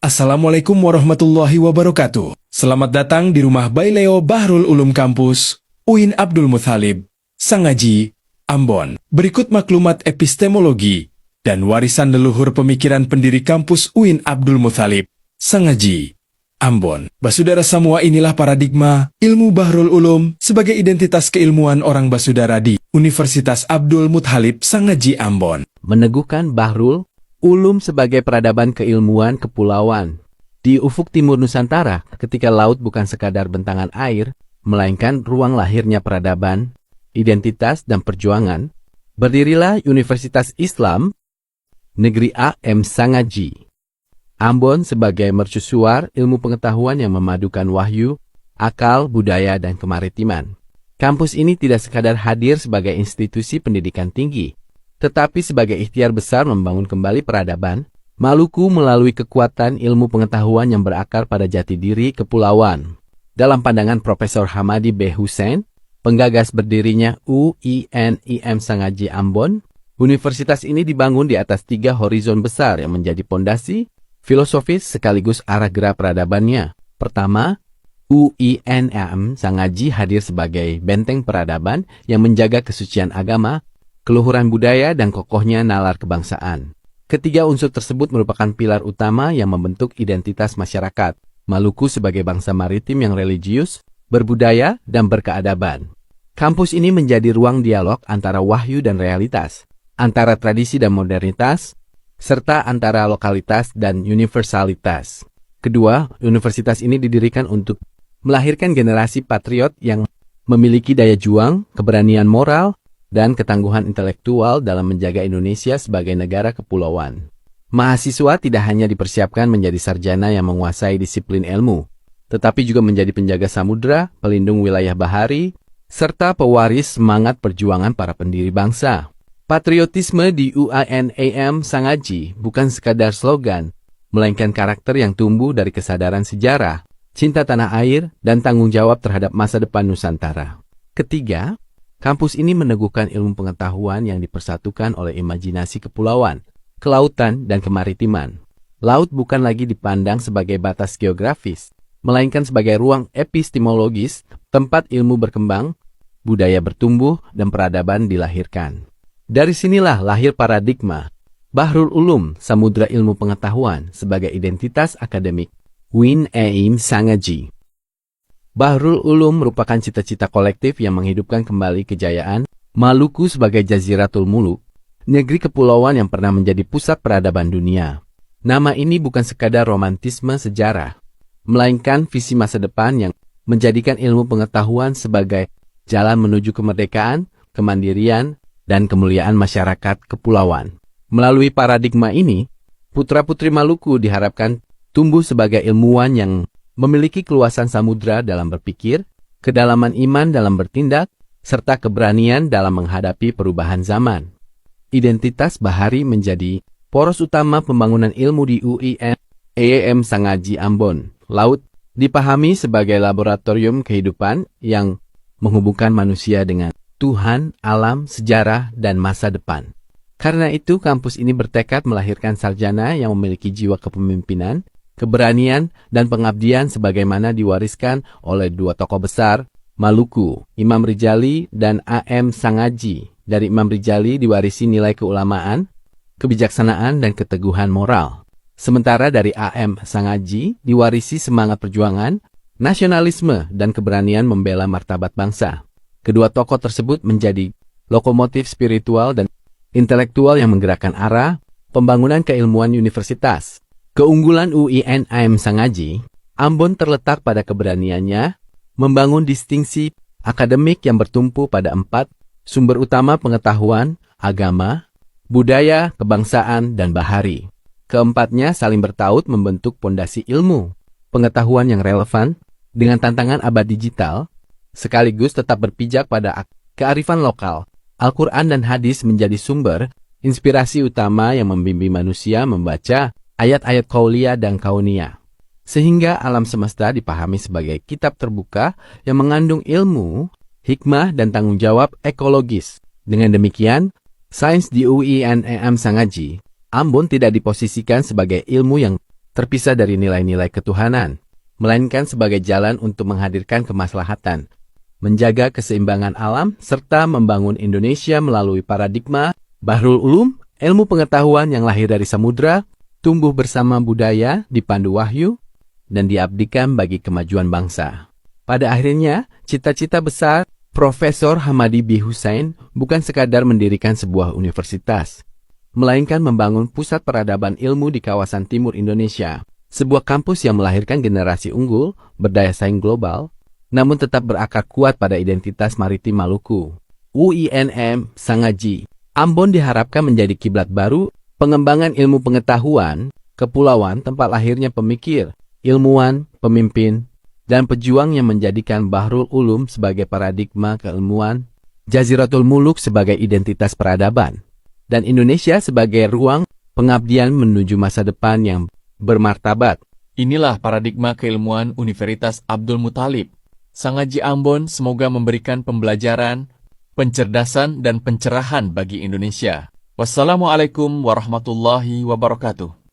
Assalamualaikum warahmatullahi wabarakatuh. Selamat datang di rumah Baileo Bahrul Ulum Kampus, UIN Abdul Muthalib, Sangaji, Ambon. Berikut maklumat epistemologi dan warisan leluhur pemikiran pendiri kampus UIN Abdul Muthalib, Sangaji, Ambon. Basudara semua, inilah paradigma ilmu Bahrul Ulum sebagai identitas keilmuan orang basudara di Universitas Abdul Muthalib, Sangaji, Ambon. Meneguhkan Bahrul Ulum sebagai peradaban keilmuan kepulauan. Di ufuk timur Nusantara, ketika laut bukan sekadar bentangan air, melainkan ruang lahirnya peradaban, identitas, dan perjuangan, berdirilah Universitas Islam Negeri AM Sangaji, Ambon sebagai mercusuar ilmu pengetahuan yang memadukan wahyu, akal, budaya, dan kemaritiman. Kampus ini tidak sekadar hadir sebagai institusi pendidikan tinggi, tetapi sebagai ikhtiar besar membangun kembali peradaban Maluku melalui kekuatan ilmu pengetahuan yang berakar pada jati diri kepulauan. Dalam pandangan Profesor Hamadi B. Hussein, penggagas berdirinya UIN-IM Sangaji Ambon, universitas ini dibangun di atas 3 horizon besar yang menjadi pondasi filosofis sekaligus arah gerak peradabannya. Pertama, UIN-IM Sangaji hadir sebagai benteng peradaban yang menjaga kesucian agama, keluhuran budaya, dan kokohnya nalar kebangsaan. Ketiga unsur tersebut merupakan pilar utama yang membentuk identitas masyarakat Maluku sebagai bangsa maritim yang religius, berbudaya, dan berkeadaban. Kampus ini menjadi ruang dialog antara wahyu dan realitas, antara tradisi dan modernitas, serta antara lokalitas dan universalitas. Kedua, universitas ini didirikan untuk melahirkan generasi patriot yang memiliki daya juang, keberanian moral, dan ketangguhan intelektual dalam menjaga Indonesia sebagai negara kepulauan. Mahasiswa tidak hanya dipersiapkan menjadi sarjana yang menguasai disiplin ilmu, tetapi juga menjadi penjaga samudera, pelindung wilayah bahari, serta pewaris semangat perjuangan para pendiri bangsa. Patriotisme di UIN-IM Sangaji bukan sekadar slogan, melainkan karakter yang tumbuh dari kesadaran sejarah, cinta tanah air, dan tanggung jawab terhadap masa depan Nusantara. Ketiga, kampus ini meneguhkan ilmu pengetahuan yang dipersatukan oleh imajinasi kepulauan, kelautan, dan kemaritiman. Laut bukan lagi dipandang sebagai batas geografis, melainkan sebagai ruang epistemologis, tempat ilmu berkembang, budaya bertumbuh, dan peradaban dilahirkan. Dari sinilah lahir paradigma Bahrul Ulum, Samudra Ilmu Pengetahuan, sebagai identitas akademik UIN-IM Sangaji. Bahrul Ulum merupakan cita-cita kolektif yang menghidupkan kembali kejayaan Maluku sebagai Jaziratul Muluk, negeri kepulauan yang pernah menjadi pusat peradaban dunia. Nama ini bukan sekadar romantisme sejarah, melainkan visi masa depan yang menjadikan ilmu pengetahuan sebagai jalan menuju kemerdekaan, kemandirian, dan kemuliaan masyarakat kepulauan. Melalui paradigma ini, putra-putri Maluku diharapkan tumbuh sebagai ilmuwan yang memiliki keluasan samudra dalam berpikir, kedalaman iman dalam bertindak, serta keberanian dalam menghadapi perubahan zaman. Identitas bahari menjadi poros utama pembangunan ilmu di UIN-IM Sangaji Ambon. Laut dipahami sebagai laboratorium kehidupan yang menghubungkan manusia dengan Tuhan, alam, sejarah, dan masa depan. Karena itu, kampus ini bertekad melahirkan sarjana yang memiliki jiwa kepemimpinan, keberanian, dan pengabdian sebagaimana diwariskan oleh 2 tokoh besar Maluku, Imam Rijali dan AM Sangaji. Dari Imam Rijali diwarisi nilai keulamaan, kebijaksanaan, dan keteguhan moral. Sementara dari AM Sangaji diwarisi semangat perjuangan, nasionalisme, dan keberanian membela martabat bangsa. Kedua tokoh tersebut menjadi lokomotif spiritual dan intelektual yang menggerakkan arah pembangunan keilmuan universitas. Keunggulan UIN-IM Sangaji, Ambon terletak pada keberaniannya membangun distingsi akademik yang bertumpu pada 4 sumber utama pengetahuan, agama, budaya, kebangsaan, dan bahari. Keempatnya saling bertaut membentuk pondasi ilmu, pengetahuan yang relevan dengan tantangan abad digital, sekaligus tetap berpijak pada kearifan lokal. Al-Quran dan hadis menjadi sumber inspirasi utama yang membimbing manusia membaca ayat-ayat qauliyah dan kauniyah, sehingga alam semesta dipahami sebagai kitab terbuka yang mengandung ilmu, hikmah, dan tanggung jawab ekologis. Dengan demikian, sains di UIN-IM Sangaji, Ambon tidak diposisikan sebagai ilmu yang terpisah dari nilai-nilai ketuhanan, melainkan sebagai jalan untuk menghadirkan kemaslahatan, menjaga keseimbangan alam, serta membangun Indonesia melalui paradigma Bahrul Ulum, ilmu pengetahuan yang lahir dari samudra, tumbuh bersama budaya, dipandu wahyu, dan diabdikan bagi kemajuan bangsa. Pada akhirnya, cita-cita besar Profesor Hamadi B. Hussein bukan sekadar mendirikan sebuah universitas, melainkan membangun pusat peradaban ilmu di kawasan timur Indonesia, sebuah kampus yang melahirkan generasi unggul, berdaya saing global, namun tetap berakar kuat pada identitas maritim Maluku. UINM Sangaji Ambon diharapkan menjadi kiblat baru pengembangan ilmu pengetahuan, kepulauan tempat lahirnya pemikir, ilmuwan, pemimpin, dan pejuang yang menjadikan Bahrul Ulum sebagai paradigma keilmuan, Jaziratul Muluk sebagai identitas peradaban, dan Indonesia sebagai ruang pengabdian menuju masa depan yang bermartabat. Inilah paradigma keilmuan Universitas Abdul Muthalib. Sangaji Ambon semoga memberikan pembelajaran, pencerdasan, dan pencerahan bagi Indonesia. Wassalamualaikum warahmatullahi wabarakatuh.